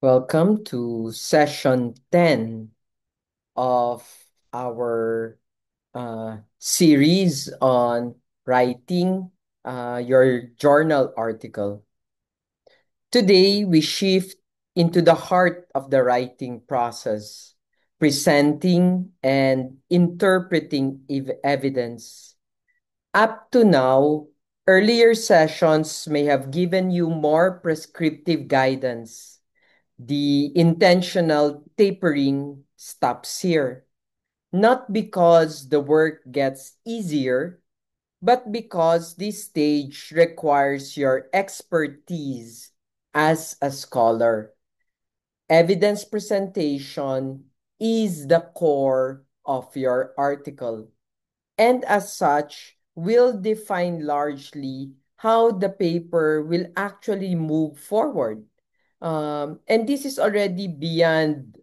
Welcome to session 10 of our series on writing your journal article. Today, we shift into the heart of the writing process, presenting and interpreting evidence. Up to now, earlier sessions may have given you more prescriptive guidance. The intentional tapering stops here, not because the work gets easier, but because this stage requires your expertise as a scholar. Evidence presentation is the core of your article, and as such, will define largely how the paper will actually move forward. And this is already beyond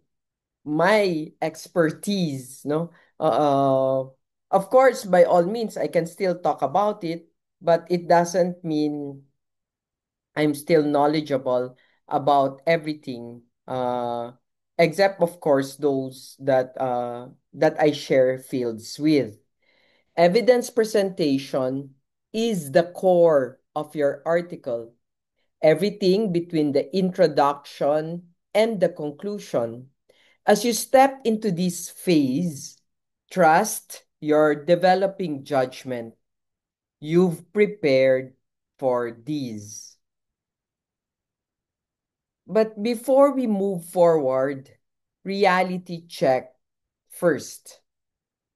my expertise, no? Of course, by all means, I can still talk about it, but it doesn't mean I'm still knowledgeable about everything, except of course those that I share fields with. Evidence presentation is the core of your article. Everything between the introduction and the conclusion. As you step into this phase, trust your developing judgment. You've prepared for these. But before we move forward, reality check first.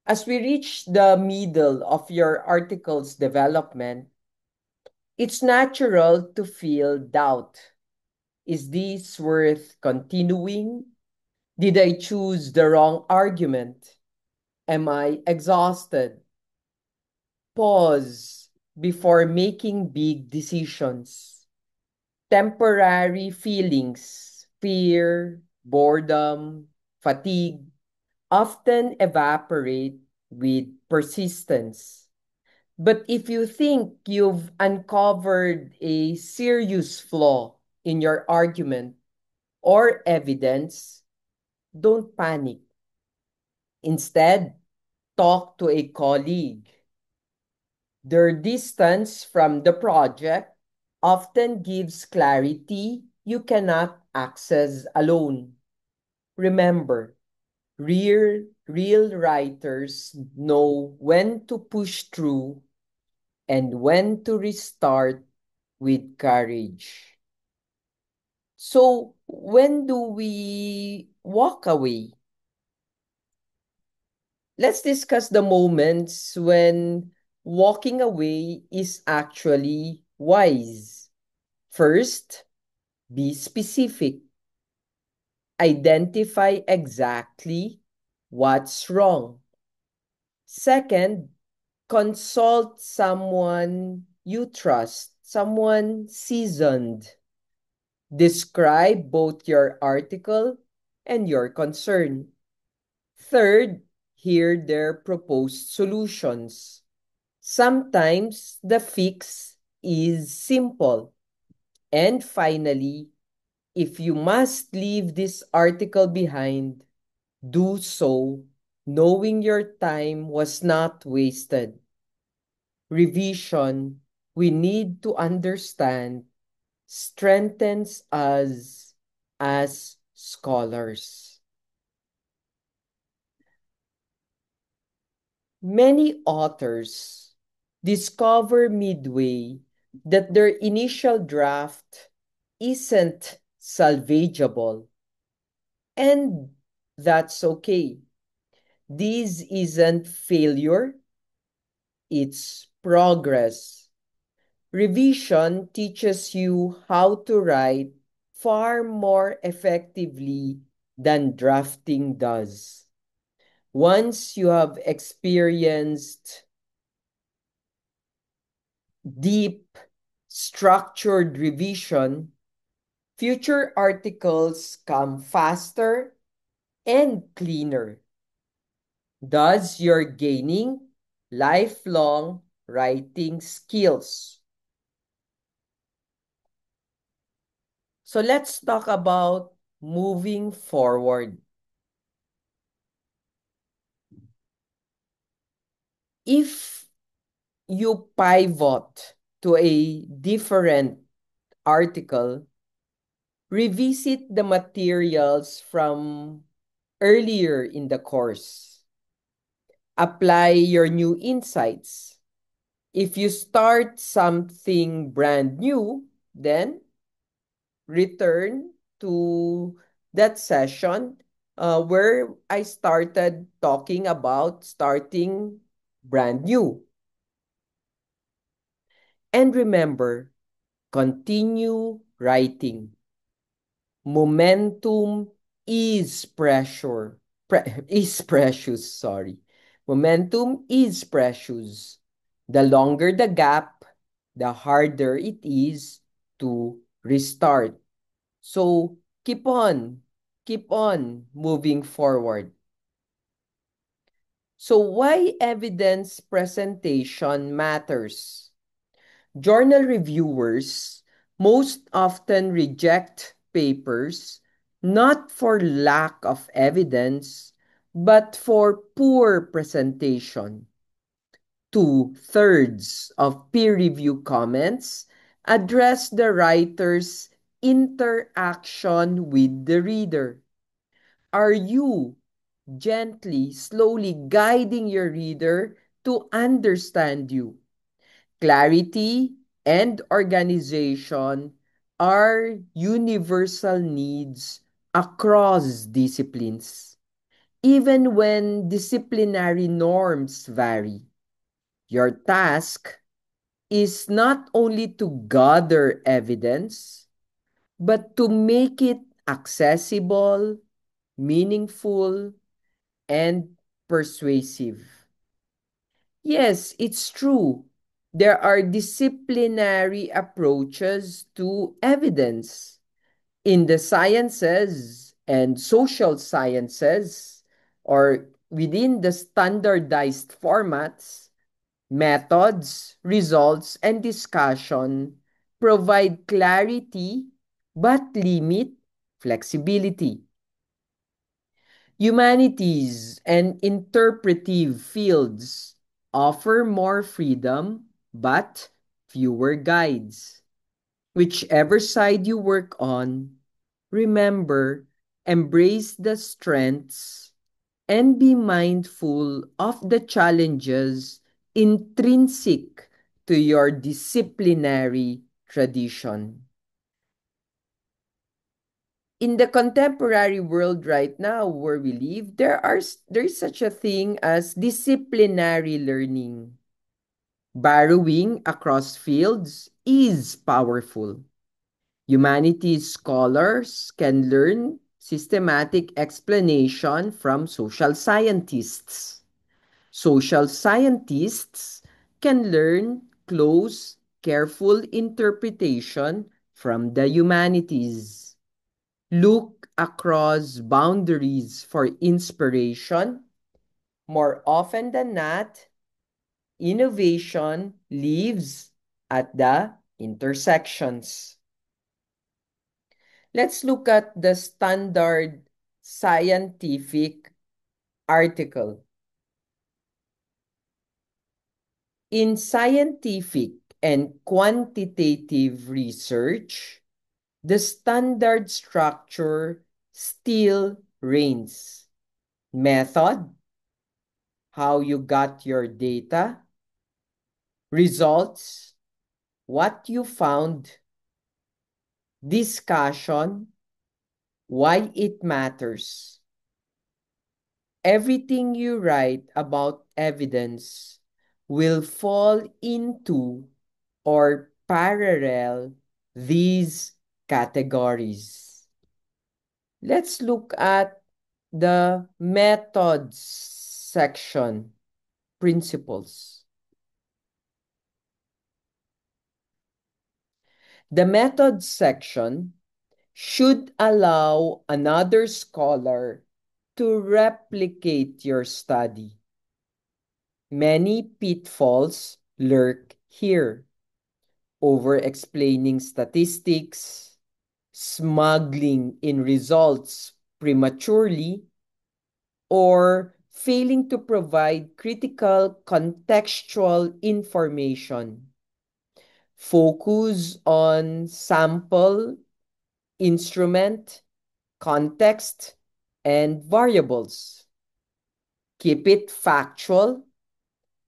As we reach the middle of your article's development, it's natural to feel doubt. Is this worth continuing? Did I choose the wrong argument? Am I exhausted? Pause before making big decisions. Temporary feelings, fear, boredom, fatigue, often evaporate with persistence. But if you think you've uncovered a serious flaw in your argument or evidence, don't panic. Instead, talk to a colleague. Their distance from the project often gives clarity you cannot access alone. Remember, real writers know when to push through and when to restart with courage. So, when do we walk away? Let's discuss the moments when walking away is actually wise. First, be specific. Identify exactly what's wrong. Second, consult someone you trust, someone seasoned. Describe both your article and your concern. Third, hear their proposed solutions. Sometimes the fix is simple. And finally, if you must leave this article behind, do so knowing your time was not wasted. Revision, we need to understand, strengthens us as scholars. Many authors discover midway that their initial draft isn't salvageable, and that's okay. This isn't failure, it's progress. Revision teaches you how to write far more effectively than drafting does. Once you have experienced deep, structured revision, future articles come faster and cleaner. Thus, you're gaining lifelong writing skills. So let's talk about moving forward. If you pivot to a different article, revisit the materials from earlier in the course. Apply your new insights. If you start something brand new, then return to that session where I started talking about starting brand new. And remember, continue writing. Momentum is is precious, sorry. Momentum is precious. The longer the gap, the harder it is to restart. So keep on moving forward. So why evidence presentation matters? Journal reviewers most often reject papers not for lack of evidence, but for poor presentation. Two-thirds of peer review comments address the writer's interaction with the reader. Are you gently, slowly guiding your reader to understand you? Clarity and organization are universal needs across disciplines. Even when disciplinary norms vary, your task is not only to gather evidence, but to make it accessible, meaningful, and persuasive. Yes, it's true. There are disciplinary approaches to evidence. In the sciences and social sciences, or within the standardized formats, methods, results, and discussion provide clarity but limit flexibility. Humanities and interpretive fields offer more freedom but fewer guides. Whichever side you work on, remember, embrace the strengths and be mindful of the challenges intrinsic to your disciplinary tradition. In the contemporary world right now where we live, there is such a thing as disciplinary learning. Borrowing across fields is powerful. Humanities scholars can learn systematic explanation from social scientists. Social scientists can learn close, careful interpretation from the humanities. Look across boundaries for inspiration. More often than not, innovation lives at the intersections. Let's look at the standard scientific article. In scientific and quantitative research, the standard structure still reigns. Method, how you got your data. Results, what you found. Discussion, why it matters. Everything you write about evidence will fall into or parallel these categories. Let's look at the methods section, principles. The methods section should allow another scholar to replicate your study. Many pitfalls lurk here. Over explaining statistics, smuggling in results prematurely, or failing to provide critical contextual information. Focus on sample, instrument, context, and variables. Keep it factual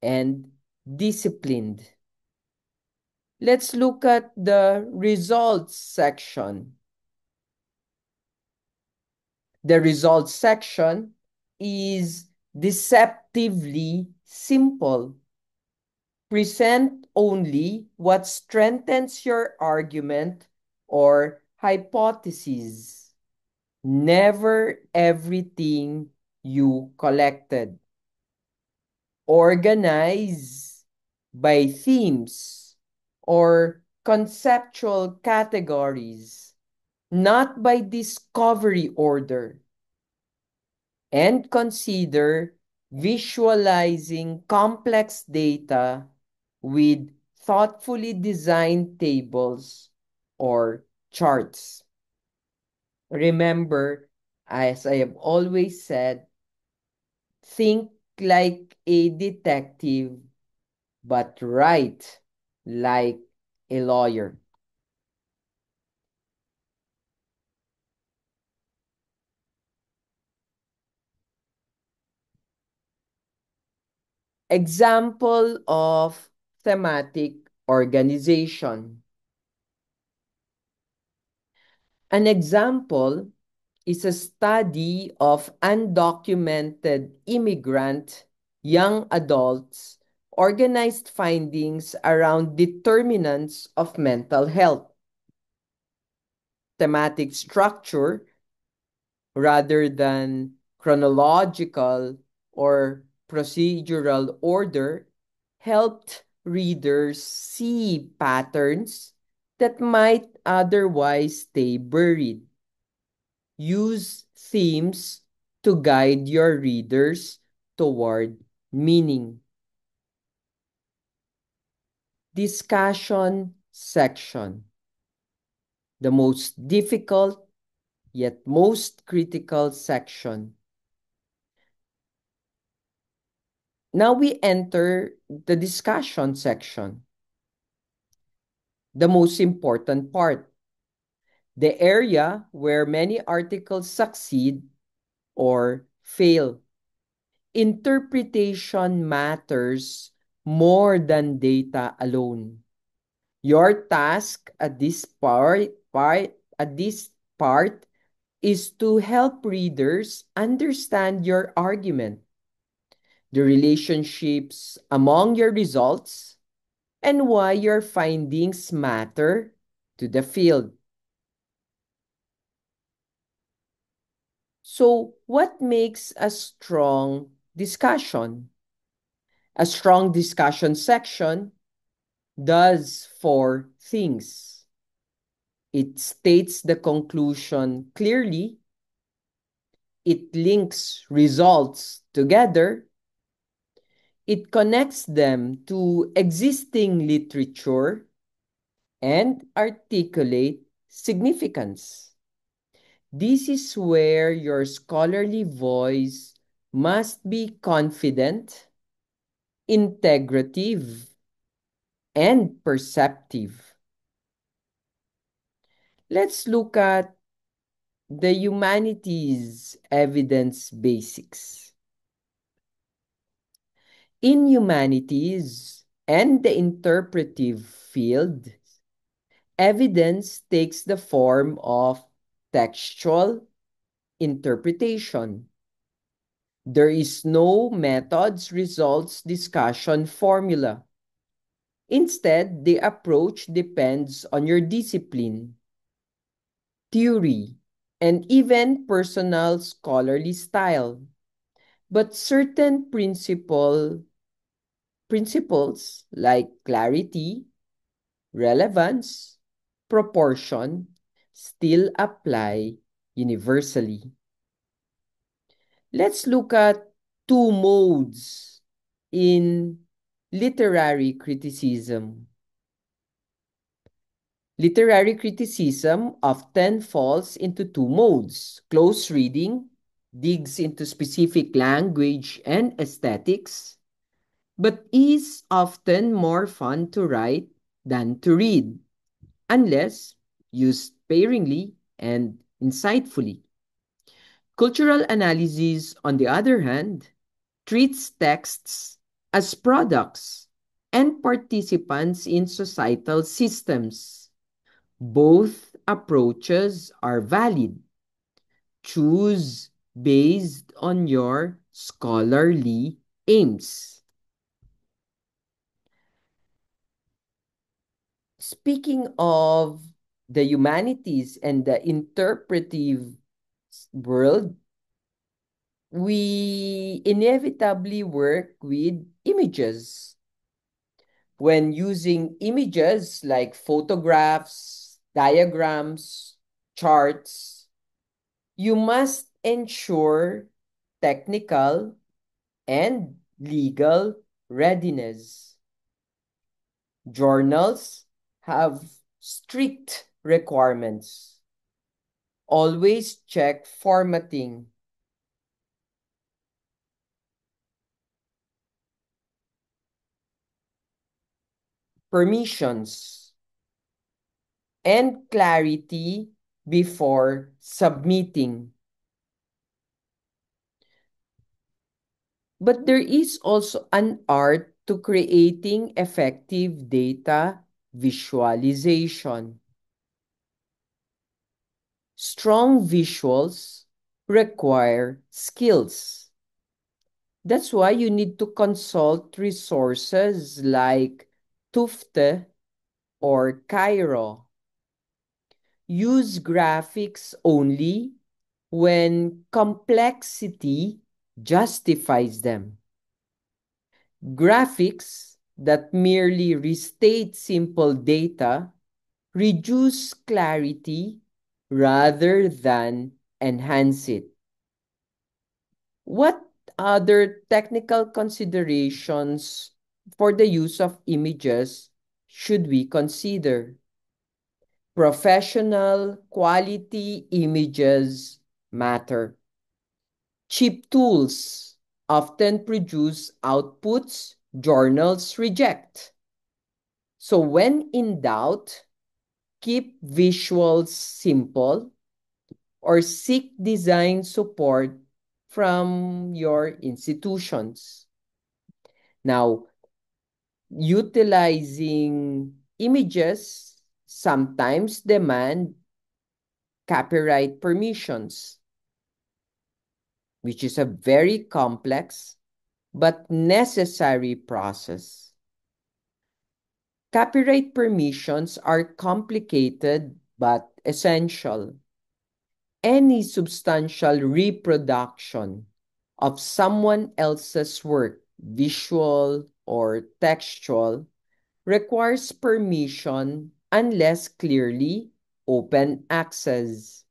and disciplined. Let's look at the results section. The results section is deceptively simple. Present only what strengthens your argument or hypothesis. Never everything you collected. Organize by themes or conceptual categories, not by discovery order. And consider visualizing complex data with thoughtfully designed tables or charts. Remember, as I have always said, think like a detective, but write like a lawyer. Example of thematic organization. An example is a study of undocumented immigrant young adults' organized findings around determinants of mental health. Thematic structure, rather than chronological or procedural order, helped readers see patterns that might otherwise stay buried. Use themes to guide your readers toward meaning. Discussion section. The most difficult yet most critical section. Now we enter the discussion section. The most important part. The area where many articles succeed or fail. Interpretation matters more than data alone. Your task at this part is to help readers understand your argument, the relationships among your results, and why your findings matter to the field. So, what makes a strong discussion? A strong discussion section does four things. It states the conclusion clearly, it links results together, it connects them to existing literature, and articulate significance. This is where your scholarly voice must be confident, integrative, and perceptive. Let's look at the humanities evidence basics. In humanities and the interpretive field, evidence takes the form of textual interpretation. There is no methods results discussion formula. Instead, the approach depends on your discipline, theory, and even personal scholarly style. But certain principles like clarity, relevance, proportion still apply universally. Let's look at two modes in literary criticism. Literary criticism often falls into two modes. Close reading digs into specific language and aesthetics, but is often more fun to write than to read, unless used sparingly and insightfully. Cultural analysis, on the other hand, treats texts as products and participants in societal systems. Both approaches are valid. Choose based on your scholarly aims. Speaking of the humanities and the interpretive world, we inevitably work with images. When using images like photographs, diagrams, charts, you must ensure technical and legal readiness. Journals have strict requirements. Always check formatting, permissions, and clarity before submitting. But there is also an art to creating effective data visualization. Strong visuals require skills. That's why you need to consult resources like Tufte or Cairo. Use graphics only when complexity justifies them. Graphics that merely restate simple data reduce clarity rather than enhance it. What other technical considerations for the use of images should we consider? Professional quality images matter. Cheap tools often produce outputs journals reject. So, when in doubt, keep visuals simple or seek design support from your institutions. Now, utilizing images sometimes demand copyright permissions, which is a very complex but necessary process. Copyright permissions are complicated but essential. Any substantial reproduction of someone else's work, visual or textual, requires permission unless clearly open access.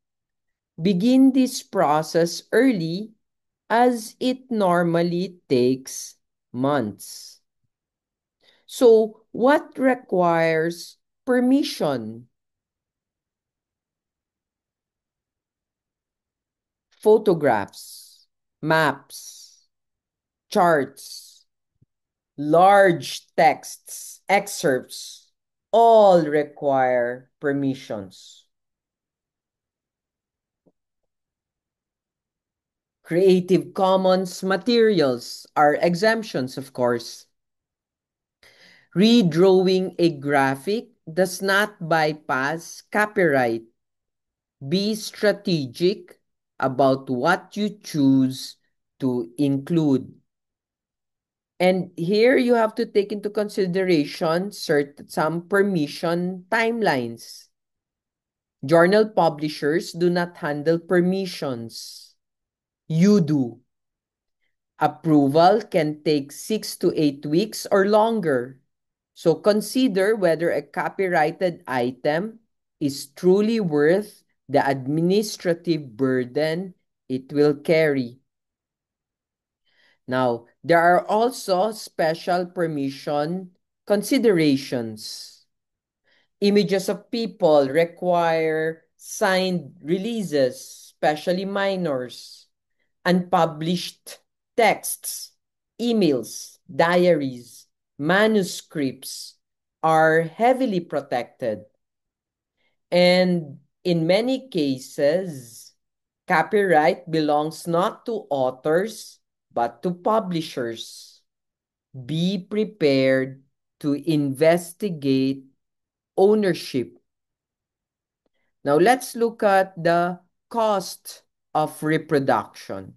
Begin this process early as it normally takes months. So, what requires permission? Photographs, maps, charts, large texts, excerpts, all require permissions. Creative Commons materials are exemptions, of course. Redrawing a graphic does not bypass copyright. Be strategic about what you choose to include. And here you have to take into consideration some permission timelines. Journal publishers do not handle permissions. You do. Approval can take 6 to 8 weeks or longer. So consider whether a copyrighted item is truly worth the administrative burden it will carry. Now, there are also special permission considerations. Images of people require signed releases, especially minors. Unpublished texts, emails, diaries, manuscripts are heavily protected. And in many cases, copyright belongs not to authors, but to publishers. Be prepared to investigate ownership. Now let's look at the cost of reproduction.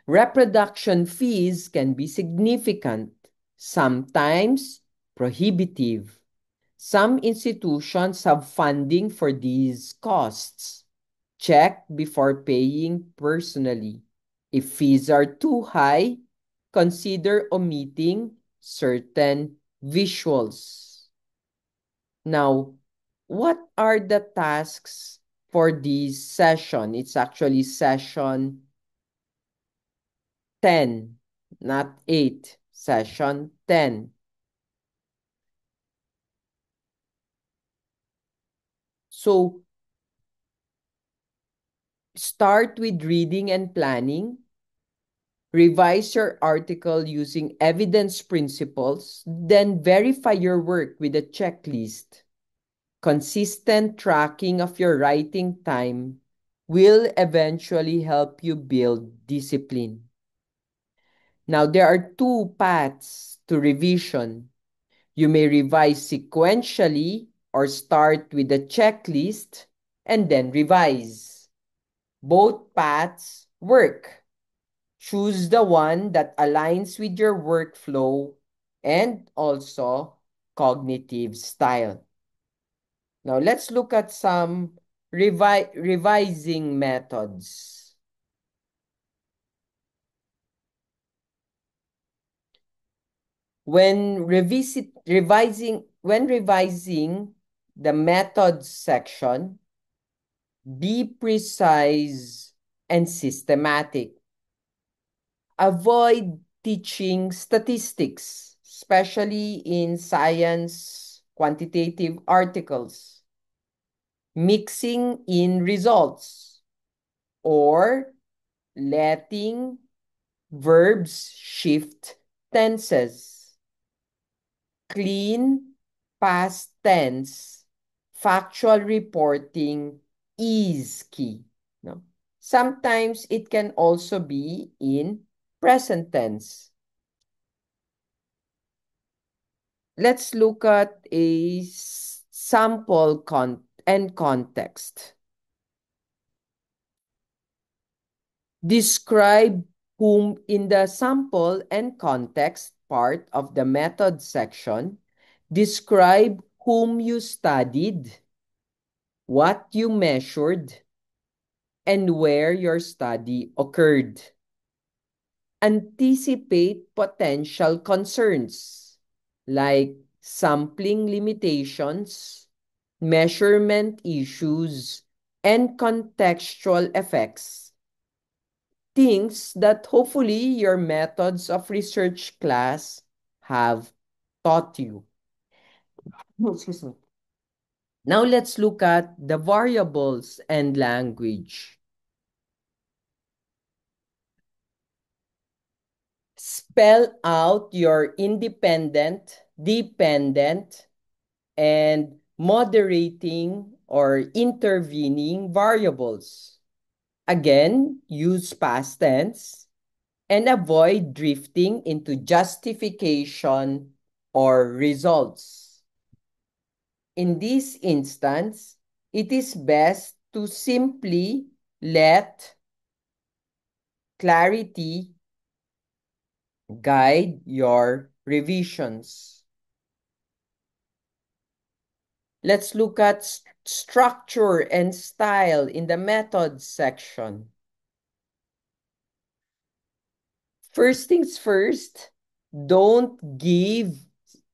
Reproduction fees can be significant, sometimes prohibitive. Some institutions have funding for these costs. Check before paying personally. If fees are too high, consider omitting certain visuals. Now, what are the tasks for this session? It's actually session 10, not 8. Session 10. So, start with reading and planning. Revise your article using evidence principles, then verify your work with a checklist. Consistent tracking of your writing time will eventually help you build discipline. Now, there are two paths to revision. You may revise sequentially or start with a checklist and then revise. Both paths work. Choose the one that aligns with your workflow and also cognitive style. Now, let's look at some revising methods. When revising the methods section, be precise and systematic. Avoid teaching statistics, especially in science quantitative articles. Mixing in results or letting verbs shift tenses. Clean past tense factual reporting is key. No? Sometimes it can also be in present tense. Let's look at a sample and context. Describe whom in the sample and context part of the method section. Describe whom you studied, what you measured, and where your study occurred. Anticipate potential concerns like sampling limitations, measurement issues, and contextual effects. Things that hopefully your methods of research class have taught you. Excuse me. Now let's look at the variables and language. Spell out your independent, dependent, and moderating or intervening variables. Again, use past tense and avoid drifting into justification or results. In this instance, it is best to simply let clarity guide your revisions. Let's look at structure and style in the methods section. First things first, don't give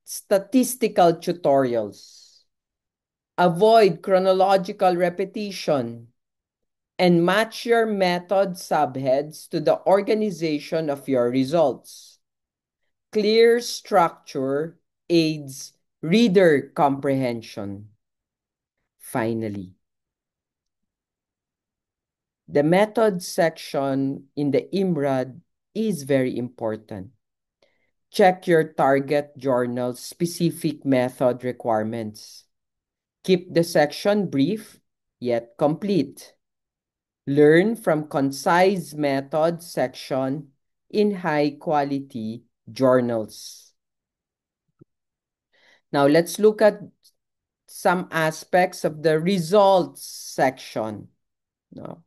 statistical tutorials. Avoid chronological repetition and match your method subheads to the organization of your results. Clear structure aids Reader comprehension. Finally, the method section in the IMRAD is very important. Check your target journal's specific method requirements. Keep the section brief yet complete. Learn from concise method section in high quality journals. Now let's look at some aspects of the results section. No?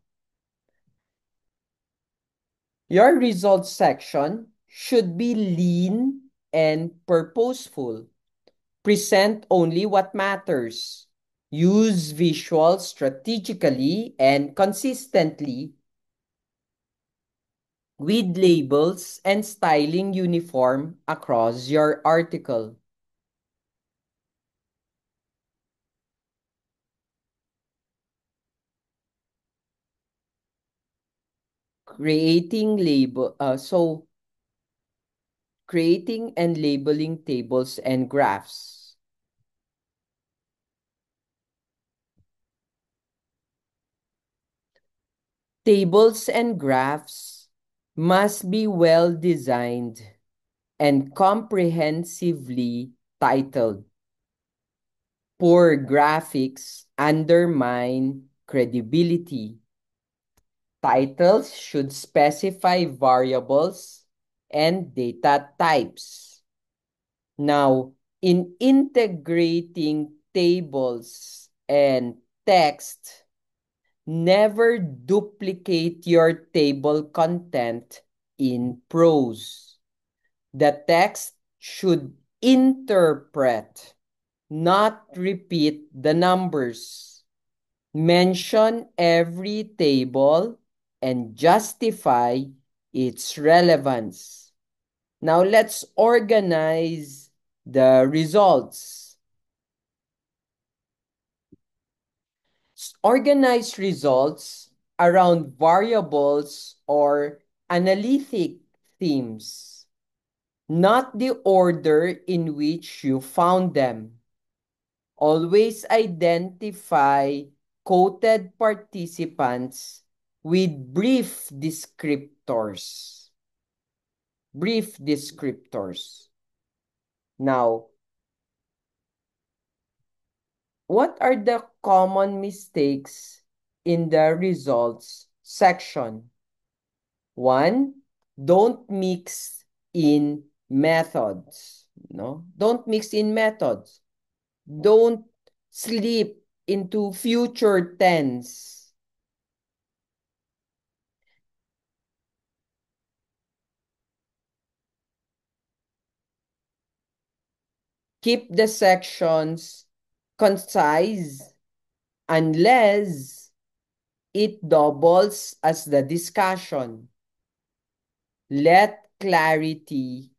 Your results section should be lean and purposeful. Present only what matters. Use visuals strategically and consistently with labels and styling uniform across your article. Creating and labeling tables and graphs. Tables and graphs must be well designed and comprehensively titled. Poor graphics undermine credibility. Titles should specify variables and data types. Now, in integrating tables and text, never duplicate your table content in prose. The text should interpret, not repeat the numbers. Mention every table and justify its relevance. Now let's organize the results. Organize results around variables or analytic themes, not the order in which you found them. Always identify quoted participants with brief descriptors. Brief descriptors. Now, what are the common mistakes in the results section? One, don't mix in methods. No, don't mix in methods. Don't slip into future tense. Keep the sections concise unless it doubles as the discussion. Let clarity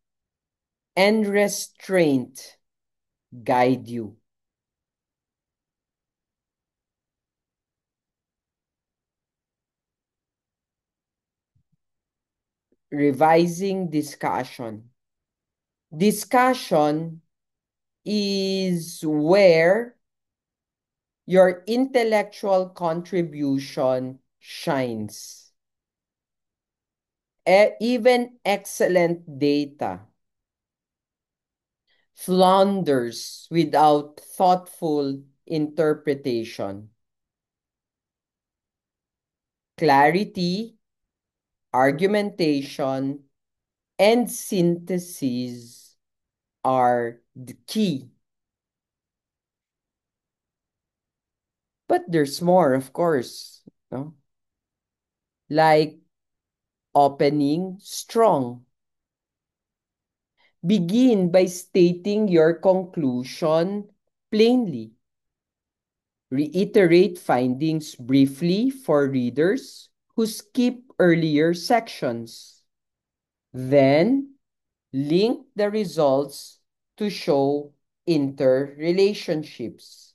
and restraint guide you. Revising discussion. Discussion is where your intellectual contribution shines. Even excellent data flounders without thoughtful interpretation. Clarity, argumentation, and synthesis are the key. But there's more, of course, no? Like opening strong. Begin by stating your conclusion plainly. Reiterate findings briefly for readers who skip earlier sections. Then, link the results to show interrelationships.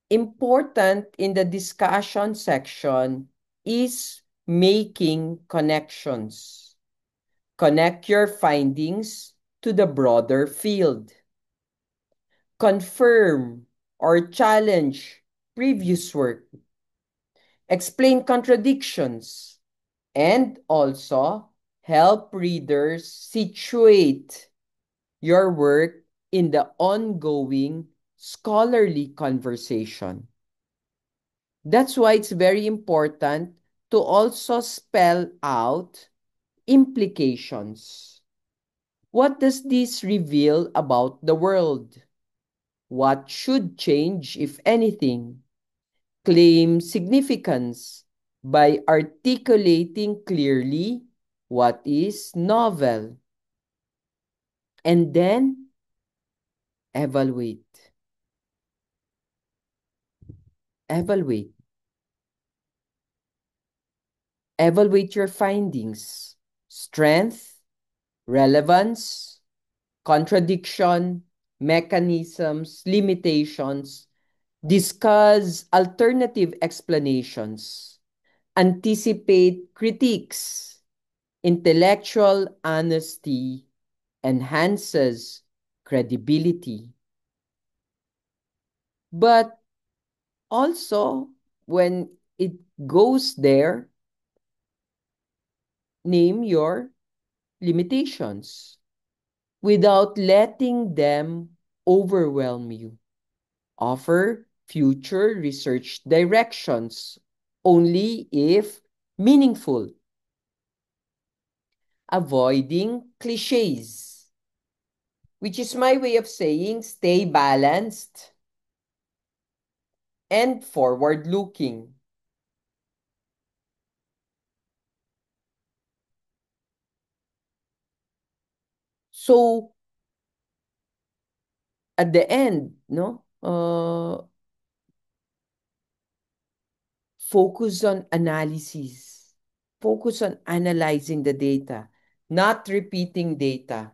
Important in the discussion section is making connections. Connect your findings to the broader field. Confirm or challenge previous work. Explain contradictions. And also help readers situate your work in the ongoing scholarly conversation. That's why it's very important to also spell out implications. What does this reveal about the world? What should change, if anything? Claim significance by articulating clearly what is novel. And then evaluate. Evaluate. Evaluate your findings. Strength, relevance, contradiction, mechanisms, limitations. Discuss alternative explanations. Anticipate critiques. Intellectual honesty enhances credibility. But also, when it goes there, name your limitations without letting them overwhelm you. Offer future research directions only if meaningful. Avoiding cliches, which is my way of saying stay balanced and forward looking. So at the end, no, focus on analysis. Focus on analyzing the data, not repeating data.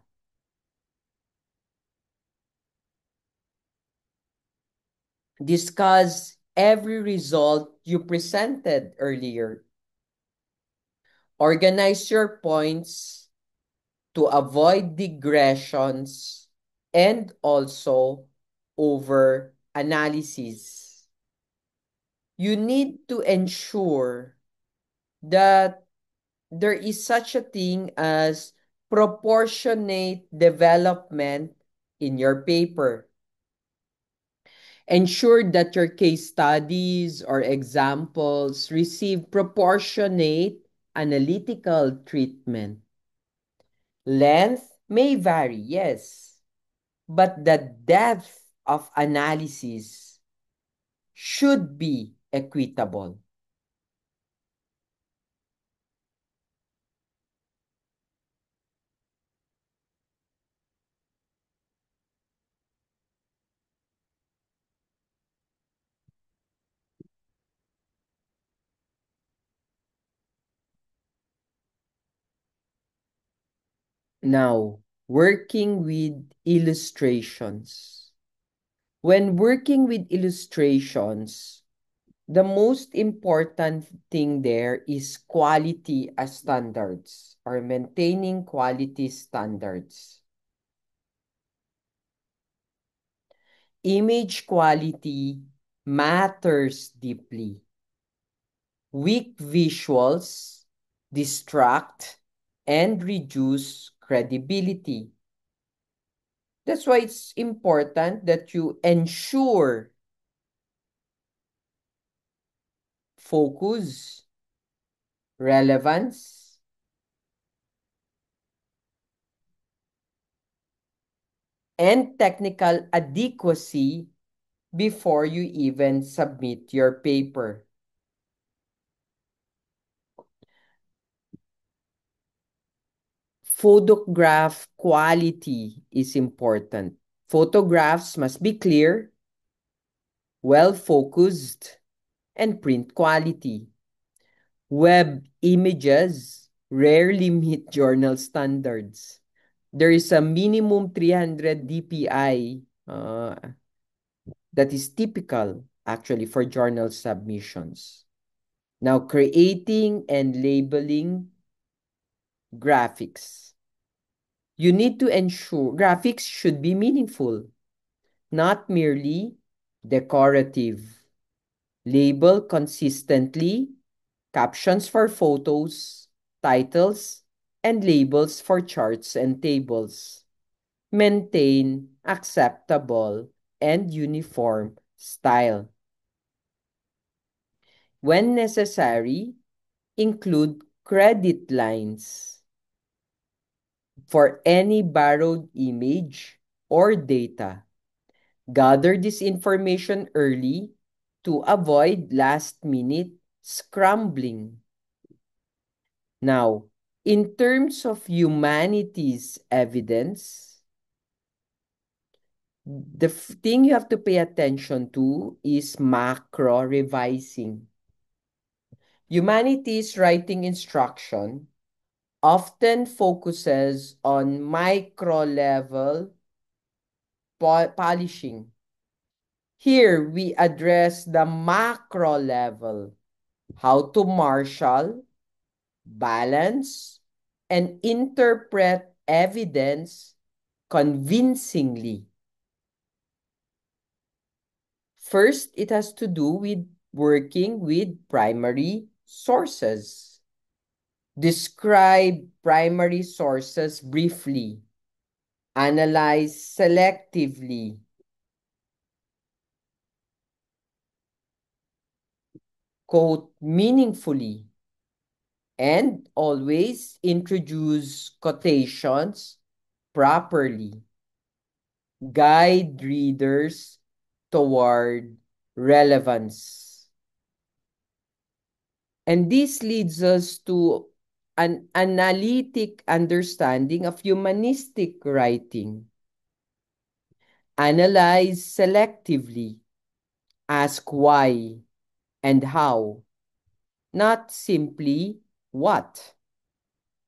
Discuss every result you presented earlier. Organize your points to avoid digressions and also over analysis. You need to ensure that there is such a thing as proportionate development in your paper. Ensure that your case studies or examples receive proportionate analytical treatment. Length may vary, yes, but the depth of analysis should be equitable. Now, working with illustrations. When working with illustrations, the most important thing there is quality as standards or maintaining quality standards. Image quality matters deeply. Weak visuals distract and reduce credibility. That's why it's important that you ensure focus, relevance, and technical adequacy before you even submit your paper. Photograph quality is important. Photographs must be clear, well focused, and print quality. Web images rarely meet journal standards. There is a minimum 300 dpi that is typical actually for journal submissions. Now, creating and labeling graphics. You need to ensure graphics should be meaningful, not merely decorative. Label consistently captions for photos, titles, and labels for charts and tables. Maintain acceptable and uniform style. When necessary, include credit lines for any borrowed image or data. Gather this information early to avoid last-minute scrambling. Now, in terms of humanities evidence, the thing you have to pay attention to is macro revising. Humanities writing instruction often focuses on micro level polishing. Here we address the macro level, how to marshal, balance, and interpret evidence convincingly. First, it has to do with working with primary sources. Describe primary sources briefly. Analyze selectively. Quote meaningfully. And always introduce quotations properly. Guide readers toward relevance. And this leads us to an analytic understanding of humanistic writing. Analyze selectively. Ask why and how, not simply what.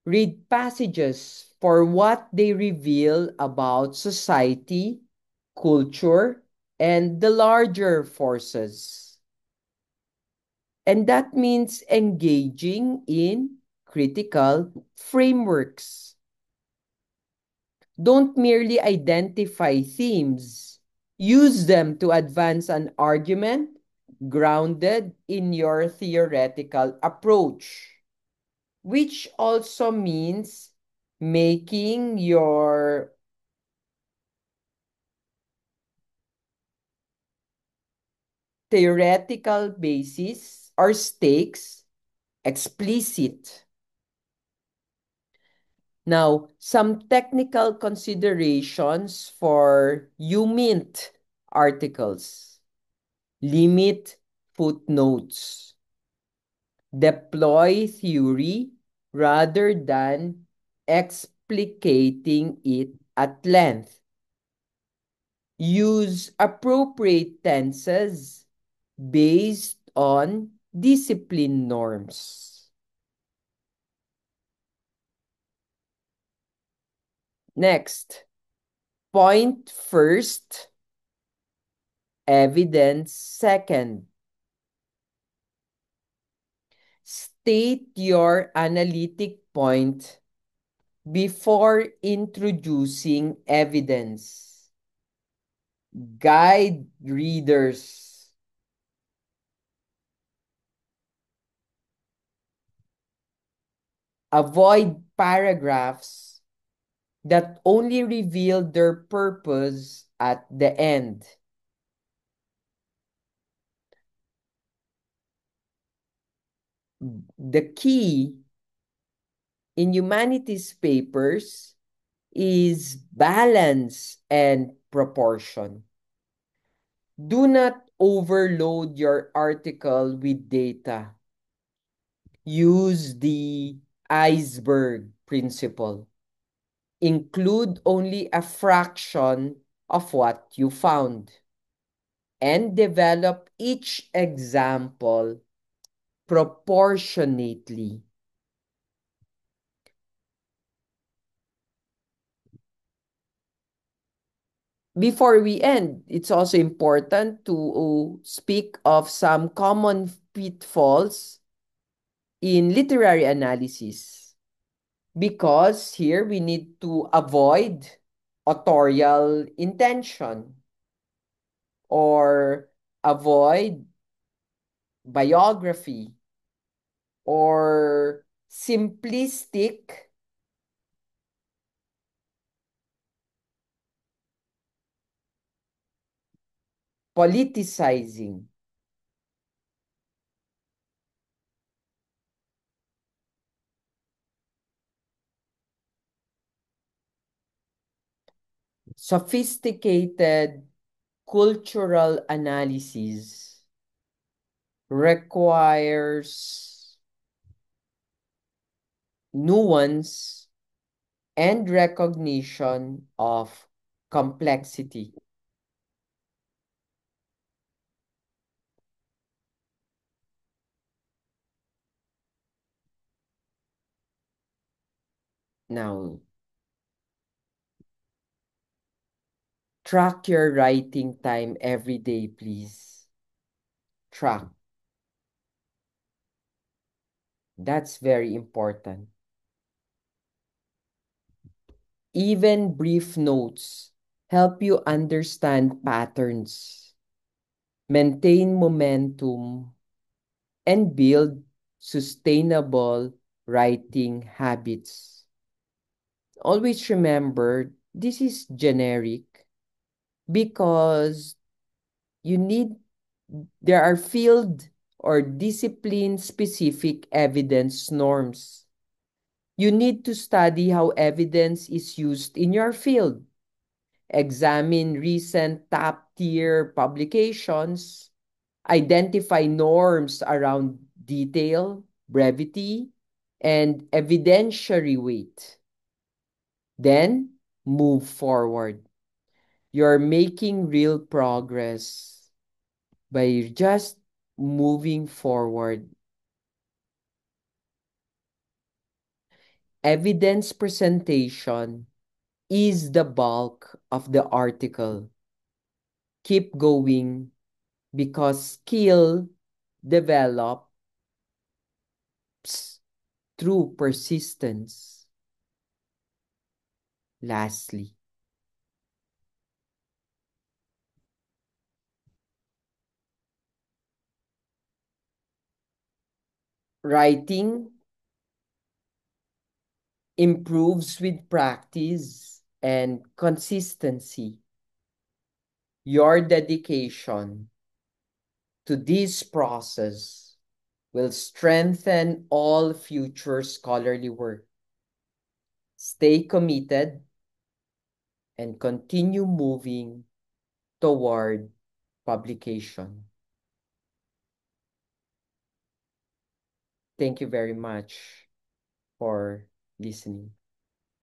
Read passages for what they reveal about society, culture, and the larger forces. And that means engaging in critical frameworks. Don't merely identify themes. Use them to advance an argument grounded in your theoretical approach, which also means making your theoretical basis or stakes explicit. Now, some technical considerations for UMINT articles. Limit footnotes. Deploy theory rather than explicating it at length. Use appropriate tenses based on discipline norms. Next, point first, evidence second. State your analytic point before introducing evidence. Guide readers. Avoid paragraphs that only reveal their purpose at the end. The key in humanities papers is balance and proportion. Do not overload your article with data. Use the iceberg principle. Include only a fraction of what you found and develop each example proportionately. Before we end, it's also important to speak of some common pitfalls in literary analysis. Because here we need to avoid authorial intention or avoid biography or simplistic politicizing. Sophisticated cultural analysis requires nuance and recognition of complexity. Now, track your writing time every day, please. Track. That's very important. Even brief notes help you understand patterns, maintain momentum, and build sustainable writing habits. Always remember this is generic because you need, there are field or discipline specific evidence norms. You need to study how evidence is used in your field. Examine recent top tier publications, identify norms around detail, brevity, and evidentiary weight. Then move forward. You're making real progress by just moving forward. Evidence presentation is the bulk of the article. Keep going because skill develops through persistence. Lastly, writing improves with practice and consistency. Your dedication to this process will strengthen all future scholarly work. Stay committed and continue moving toward publication. Thank you very much for listening.